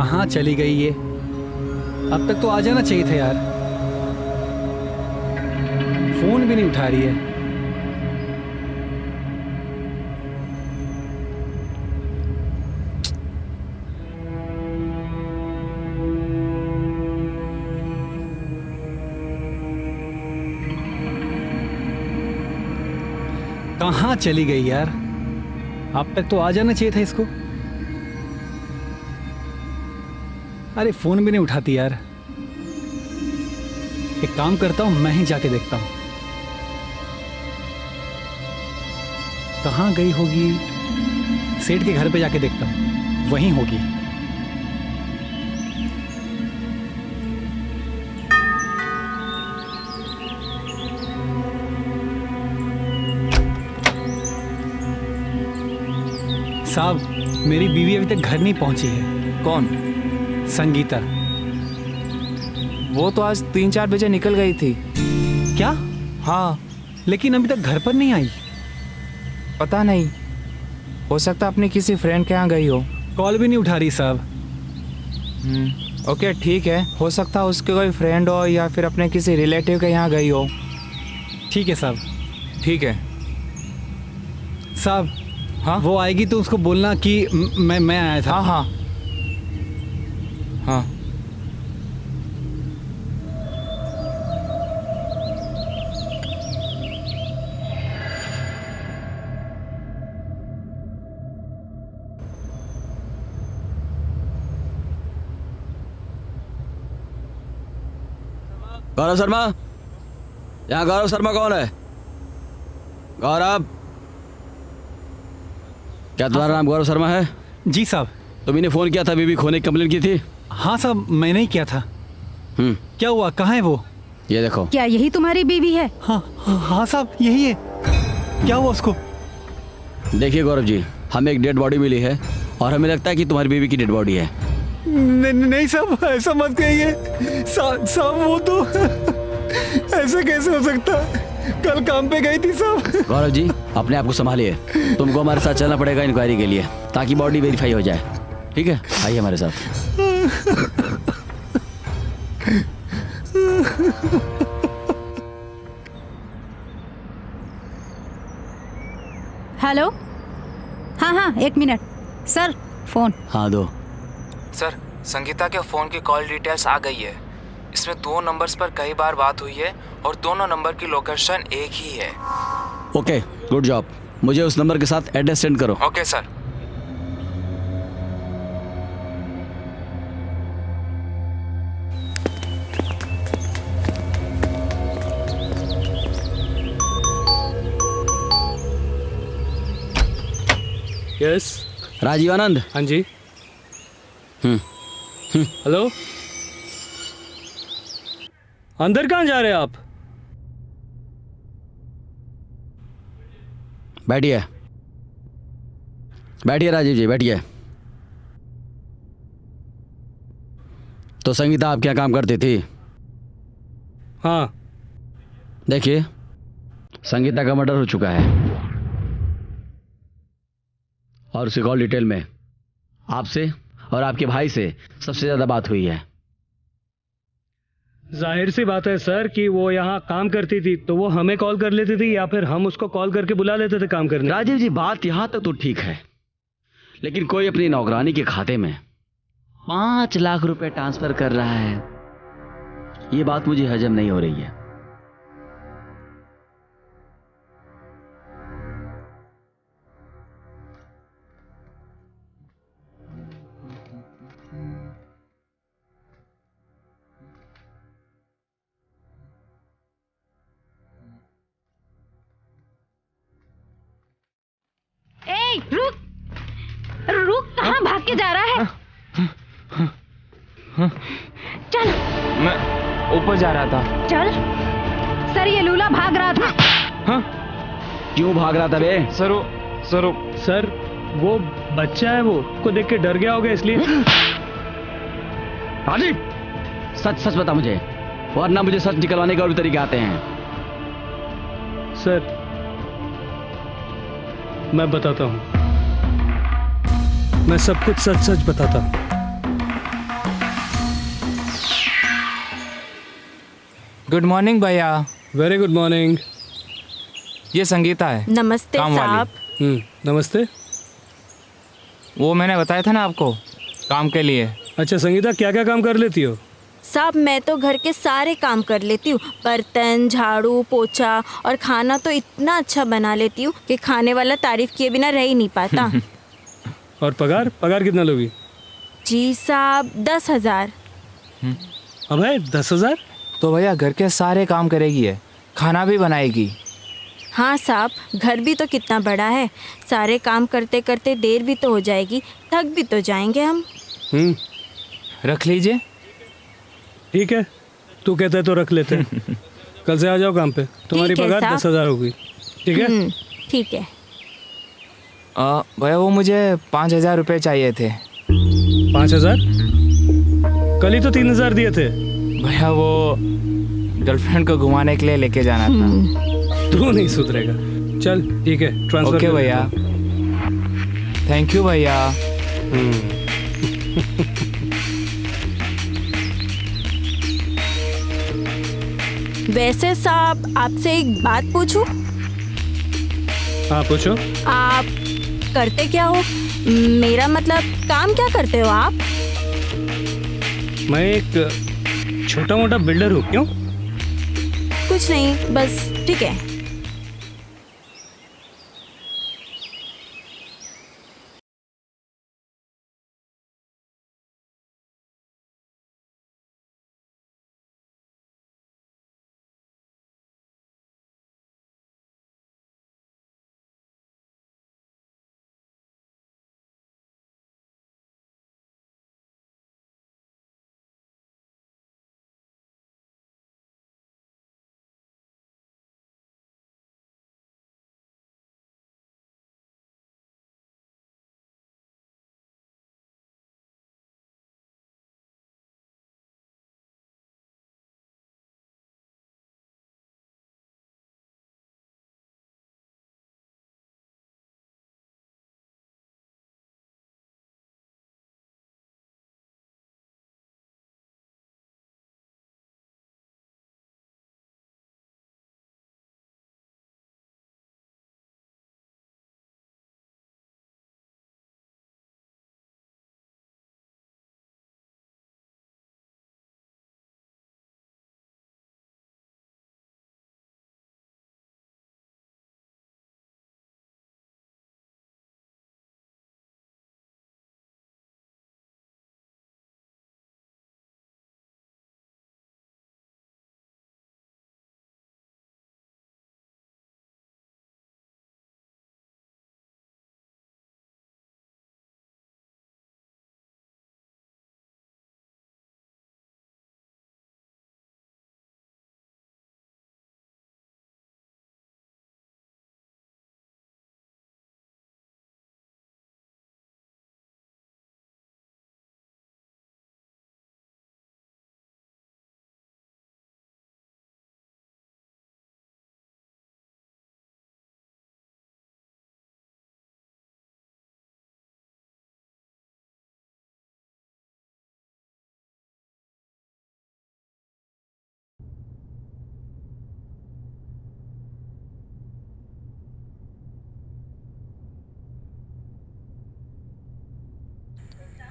कहाँ चली गई ये? अब तक तो आ जाना चाहिए था यार। फोन भी नहीं उठा रही है। कहाँ चली गई यार? अब तक तो आ जाना चाहिए था इसको। अरे फोन भी नहीं उठाती यार। एक काम करता हूं, मैं ही जाके देखता हूं कहाँ गई होगी। सेठ के घर पे जाके देखता हूं, वहीं होगी। साहब, मेरी बीवी अभी तक घर नहीं पहुंची है। कौन? संगीता। वो तो आज 3-4 बजे निकल गई थी। क्या? हाँ, लेकिन अभी तक घर पर नहीं आई। पता नहीं, हो सकता अपने किसी फ्रेंड के यहाँ गई हो। कॉल भी नहीं उठा रही साहब। ओके ठीक है, हो सकता उसके कोई फ्रेंड हो या फिर अपने किसी रिलेटिव के यहाँ गई हो। ठीक है साहब। ठीक है साहब, हाँ वो आएगी तो उसको बोलना कि मैं आया था। हाँ हाँ हाँ। गौरव शर्मा, यहाँ गौरव शर्मा कौन है? गौरव, क्या तुम्हारा नाम गौरव शर्मा है? जी साहब। तुम्ही फ़ोन किया था, बीबी खोने की कंप्लेंट की थी। हाँ साहब, मैंने ही किया था। क्या हुआ? कहाँ है वो? ये देखो। क्या यही तुम्हारी बीवी है? हाँ साहब, यही है। क्या हुआ उसको? देखिए गौरव जी, हमें एक डेड बॉडी मिली है और हमें लगता है कि तुम्हारी बीवी की डेड बॉडी है। नहीं साहब, ऐसा मत कहिए। साहब वो तो ऐसा कैसे हो सकता? कल काम पे गई थी साहब। गौरव जी, अपने आप को संभालिए। तुमको हमारे साथ चलना पड़ेगा इंक्वायरी के लिए, ताकि बॉडी वेरीफाई हो जाए। ठीक है, आइए हमारे साथ। हेलो। हाँ, 1 मिनट सर, फोन। हाँ दो। सर, संगीता के फ़ोन की कॉल डिटेल्स आ गई है। इसमें 2 नंबर्स पर कई बार बात हुई है और दोनों नंबर की लोकेशन एक ही है। Okay, good job. मुझे उस नंबर के साथ एड्रेस सेंड करो। Okay sir. यस। राजीव आनंद। हाँ जी। हेलो, अंदर कहाँ जा रहे हैं आप? बैठिए बैठिए राजीव जी, बैठिए। तो संगीता आप क्या काम करती थी? हाँ। देखिए, संगीता का मर्डर हो चुका है और उसकी कॉल डिटेल में आपसे और आपके भाई से सबसे ज्यादा बात हुई है। जाहिर सी बात है सर कि वो यहाँ काम करती थी, तो वो हमें कॉल कर लेती थी या फिर हम उसको कॉल करके बुला लेते थे काम करने। राजीव जी, बात यहां तक तो ठीक है, लेकिन कोई अपनी नौकरानी के खाते में 5 लाख रुपए ट्रांसफर कर रहा है, ये बात मुझे हजम नहीं हो रही है। ए, रुक रुक, कहाँ भाग के जा रहा है? चल। मैं ऊपर जा रहा था। चल। सर, ये लूला भाग रहा था। हाँ? क्यों भाग रहा था बे? सर, वो बच्चा है, वो को देख के डर गया होगा इसलिए। राजीव, सच सच बता मुझे, वरना मुझे सच निकलवाने के और भी तरीके आते हैं। सर, मैं बताता हूं, मैं सब कुछ सच सच बताता हूं। गुड मॉर्निंग भैया। Very good morning. ये संगीता है, नमस्ते काम वाली। साहब। नमस्ते। वो मैंने बताया था ना आपको, काम के लिए। अच्छा संगीता, क्या क्या काम कर लेती हो? साहब मैं तो घर के सारे काम कर लेती हूँ, बर्तन, झाड़ू, पोछा, और खाना तो इतना अच्छा बना लेती हूँ कि खाने वाला तारीफ किए बिना रह ही नहीं पाता। और पगार पगार कितना लोगी? जी साहब 10,000। अब है 10,000? तो भैया घर के सारे काम करेगी है, खाना भी बनाएगी। हाँ साहब, घर भी तो कितना बड़ा है, सारे काम करते करते देर भी तो हो जाएगी, थक भी तो जाएंगे हम। रख लीजिए। ठीक है, तू कहता है तो रख लेते हैं। कल से आ जाओ काम पे, तुम्हारी ठीक है पगार साहब। 10,000 होगी। ठीक है? ठीक है। भैया वो मुझे 5,000 रुपये चाहिए थे। 5,000? कल ही तो 3,000 दिए थे। भैया वो गर्लफ्रेंड को घुमाने के लिए लेके जाना था। तू नहीं सुधरेगा। चल ठीक है, ट्रांसफर ओके कर भैया, थैंक यू भैया। वैसे साहब आपसे एक बात पूछूं? हाँ पूछो। आप करते क्या हो? मेरा मतलब काम क्या करते हो आप? मैं एक छोटा मोटा बिल्डर हूँ। क्यों? कुछ नहीं, बस ठीक है।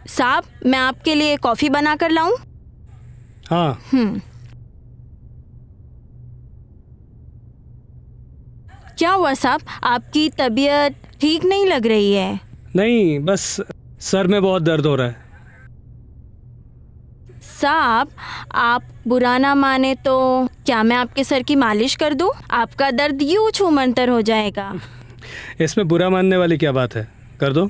साहब मैं आपके लिए कॉफ़ी बना कर लाऊं? हाँ। क्या हुआ साहब, आपकी तबीयत ठीक नहीं लग रही है? नहीं, बस सर में बहुत दर्द हो रहा है। साहब आप बुरा ना माने तो क्या मैं आपके सर की मालिश कर दूं? आपका दर्द यूं छूमंतर हो जाएगा। इसमें बुरा मानने वाली क्या बात है, कर दो।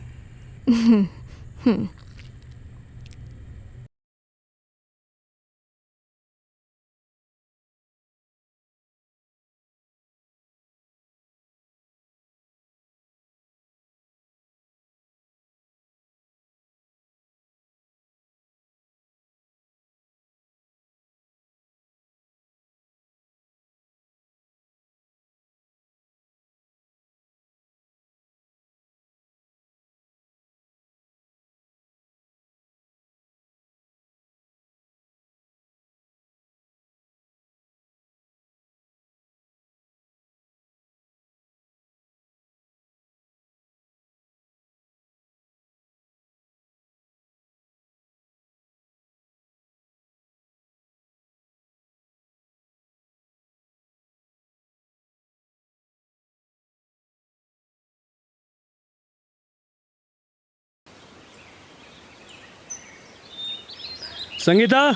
संगीता,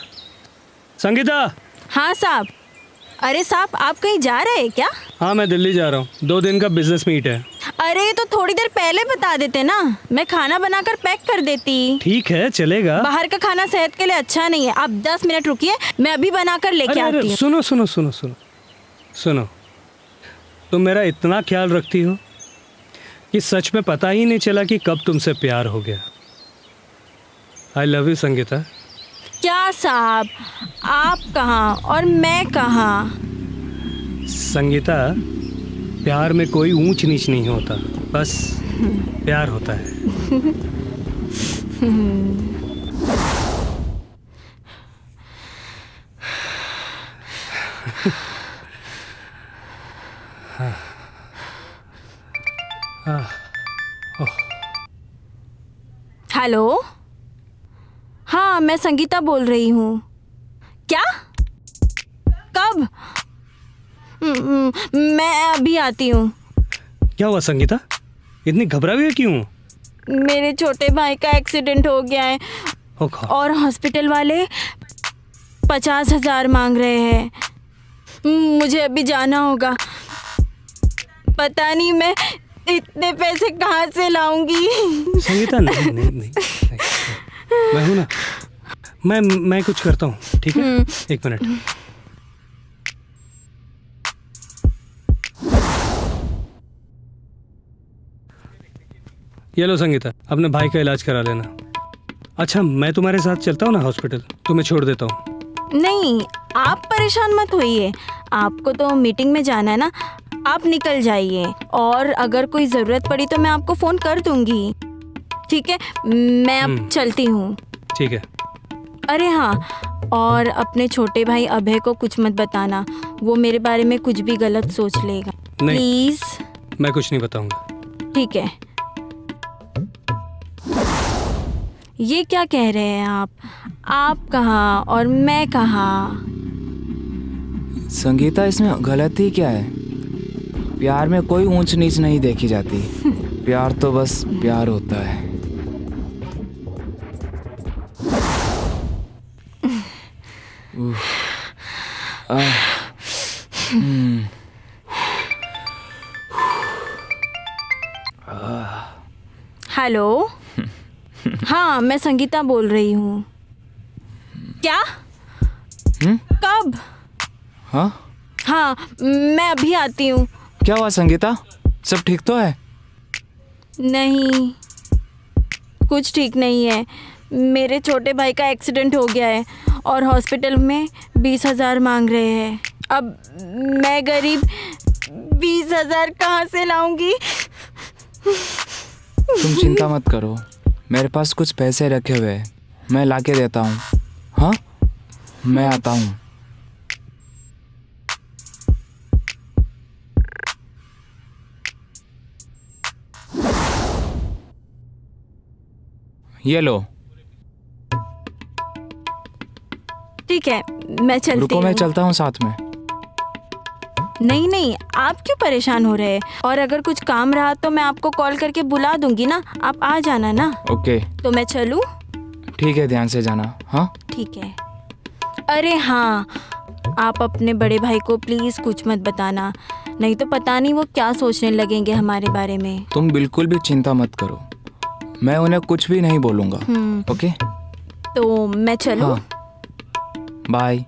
संगीता। हाँ साहब। अरे साहब, आप कहीं जा रहे हैं क्या? हाँ, मैं दिल्ली जा रहा हूँ, 2 दिन का बिजनेस मीट है। अरे तो थोड़ी देर पहले बता देते ना, मैं खाना बनाकर पैक कर देती। ठीक है, चलेगा। बाहर का खाना सेहत के लिए अच्छा नहीं है। आप 10 मिनट रुकिए, मैं अभी बनाकर लेके अरे आती हूँ। सुनो सुनो सुनो सुनो सुनो, तुम मेरा इतना ख्याल रखती हो कि सच में पता ही नहीं चला कि कब तुमसे प्यार हो गया। I love you Sangeeta. क्या साहब, आप कहाँ और मैं कहाँ? संगीता, प्यार में कोई ऊंच नीच नहीं होता, बस प्यार होता है। हेलो, हाँ मैं संगीता बोल रही हूँ। क्या? कब? मैं अभी आती हूँ। क्या हुआ संगीता, इतनी घबरा हुई है क्यों? मेरे छोटे भाई का एक्सीडेंट हो गया है और हॉस्पिटल वाले 50,000 मांग रहे हैं। मुझे अभी जाना होगा। पता नहीं मैं इतने पैसे कहाँ से लाऊंगी। संगीता, नहीं नहीं नहीं, नहीं। मैं हूँ ना, मैं कुछ करता हूँ, ठीक है? 1 मिनट। ये लो संगीता, अपने भाई का इलाज करा लेना। अच्छा, मैं तुम्हारे साथ चलता हूँ ना हॉस्पिटल, तुम्हें छोड़ देता हूँ। नहीं, आप परेशान मत होइए। आपको तो मीटिंग में जाना है ना, आप निकल जाइए। और अगर कोई ज़रूरत पड़ी तो मैं आपको फ़ोन कर दूंगी, ठीक है? मैं अब चलती हूँ। ठीक है। अरे हाँ, और अपने छोटे भाई अभय को कुछ मत बताना, वो मेरे बारे में कुछ भी गलत सोच लेगा। नहीं। प्लीज़। मैं कुछ नहीं बताऊंगा। ठीक है। ये क्या कह रहे हैं आप कहाँ और मैं कहाँ? संगीता, इसमें गलती क्या है? प्यार में कोई ऊंच नीच नहीं देखी जाती। प्यार तो बस प्यार होता है। हेलो, हाँ मैं संगीता बोल रही हूँ। क्या? कब? हाँ, हाँ मैं अभी आती हूँ। क्या हुआ संगीता, सब ठीक तो है? नहीं, कुछ ठीक नहीं है। मेरे छोटे भाई का एक्सीडेंट हो गया है और हॉस्पिटल में 20,000 मांग रहे हैं। अब मैं गरीब 20,000 कहाँ से लाऊंगी? तुम चिंता मत करो, मेरे पास कुछ पैसे रखे हुए हैं, मैं लाके देता हूँ। हाँ, मैं आता हूँ। ये लो। ठीक है, मैं चलती रुको, हूँ। मैं चलता हूँ साथ में। नहीं नहीं, आप क्यों परेशान हो रहे हैं? और अगर कुछ काम रहा तो मैं आपको कॉल करके बुला दूंगी ना, आप आ जाना ना। ओके। तो मैं चलूँ? ठीक है, ध्यान से जाना। हाँ ठीक है। अरे हाँ, आप अपने बड़े भाई को प्लीज़ कुछ मत बताना, नहीं तो पता नहीं वो क्या सोचने लगेंगे हमारे बारे में। तुम बिल्कुल भी चिंता मत करो, मैं उन्हें कुछ भी नहीं बोलूँगा। ओके, तो मैं चलूँ? हाँ, बाय।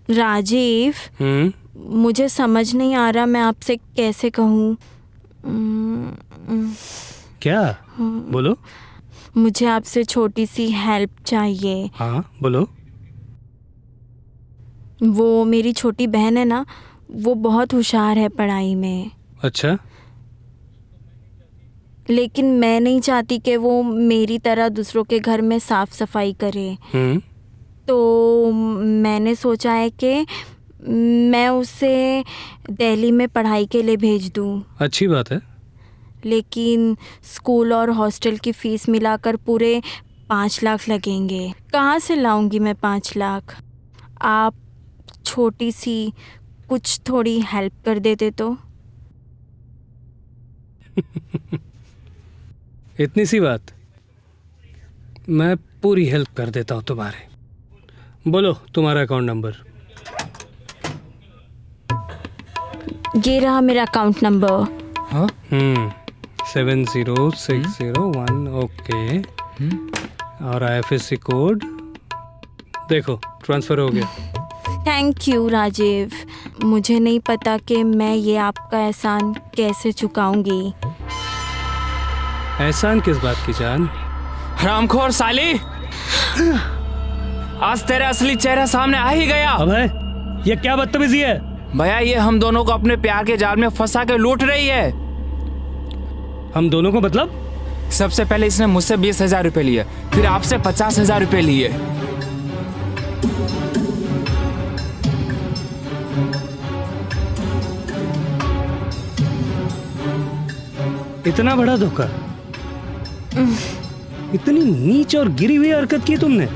राजीव, मुझे समझ नहीं आ रहा मैं आपसे कैसे कहूँ। क्या? बोलो। मुझे आपसे छोटी सी हेल्प चाहिए। हाँ बोलो। वो मेरी छोटी बहन है ना, वो बहुत होशियार है पढ़ाई में। अच्छा। लेकिन मैं नहीं चाहती कि वो मेरी तरह दूसरों के घर में साफ सफाई करे। तो मैंने सोचा है कि मैं उसे दिल्ली में पढ़ाई के लिए भेज दूँ। अच्छी बात है। लेकिन स्कूल और हॉस्टल की फ़ीस मिलाकर पूरे 5 लाख लगेंगे। कहाँ से लाऊंगी मैं 5 लाख? आप छोटी सी कुछ थोड़ी हेल्प कर देते तो। इतनी सी बात? मैं पूरी हेल्प कर देता हूँ तुम्हारे। बोलो तुम्हारा अकाउंट नंबर। ये रहा मेरा अकाउंट नंबर। हाँ 70601। ओके। और IFSC कोड देखो, ट्रांसफर हो गया। Thank you Rajeev. मुझे नहीं पता कि मैं ये आपका एहसान कैसे चुकाऊंगी। एहसान किस बात की जान? रामखोर साली, आज तेरा असली चेहरा सामने आ ही गया। अबे ये क्या बदतमीजी है? भैया ये हम दोनों को अपने प्यार के जाल में फंसा के लूट रही है। हम दोनों को मतलब? सबसे पहले इसने मुझसे 20,000 रुपए लिए, फिर आपसे 50,000 रुपए लिए। इतना बड़ा धोखा? इतनी नीच और गिरी हुई हरकत की तुमने?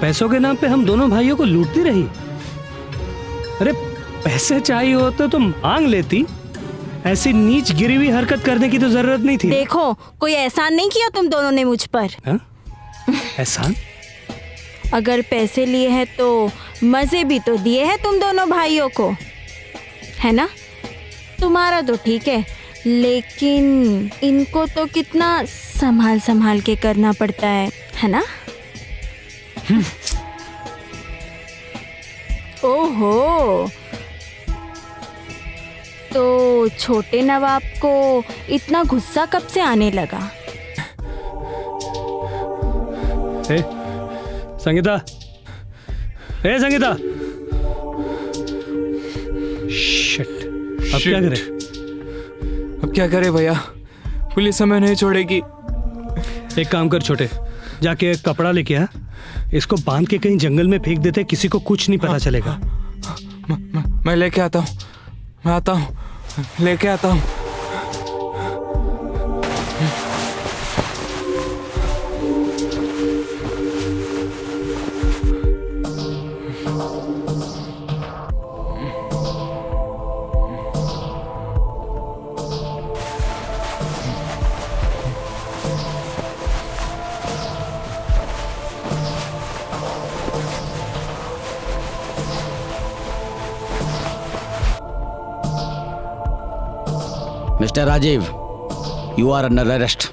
पैसों के नाम पे हम दोनों भाइयों को लूटती रही। अरे पैसे चाहिए होते तो मांग लेती, ऐसी नीच गिरी हुई हरकत करने की तो जरूरत नहीं थी। देखो, कोई एहसान नहीं किया तुम दोनों ने मुझ पर। एहसान? अगर पैसे लिए हैं तो मजे भी तो दिए हैं तुम दोनों भाइयों को, है ना? तुम्हारा तो ठीक है, लेकिन इनको तो कितना संभाल संभाल के करना पड़ता है ना? ओहो, तो छोटे नवाब को इतना गुस्सा कब से आने लगा? संगीता, संगीता, शिट, अब क्या करें? अब क्या करे भैया, पुलिस हमें नहीं छोड़ेगी। एक काम कर छोटे, जाके एक कपड़ा लेके आ, इसको बांध के कहीं जंगल में फेंक देते, किसी को कुछ नहीं पता चलेगा। मैं लेके आता हूँ, मैं आता हूँ, लेके आता हूँ। Mr. Rajiv, you are under arrest.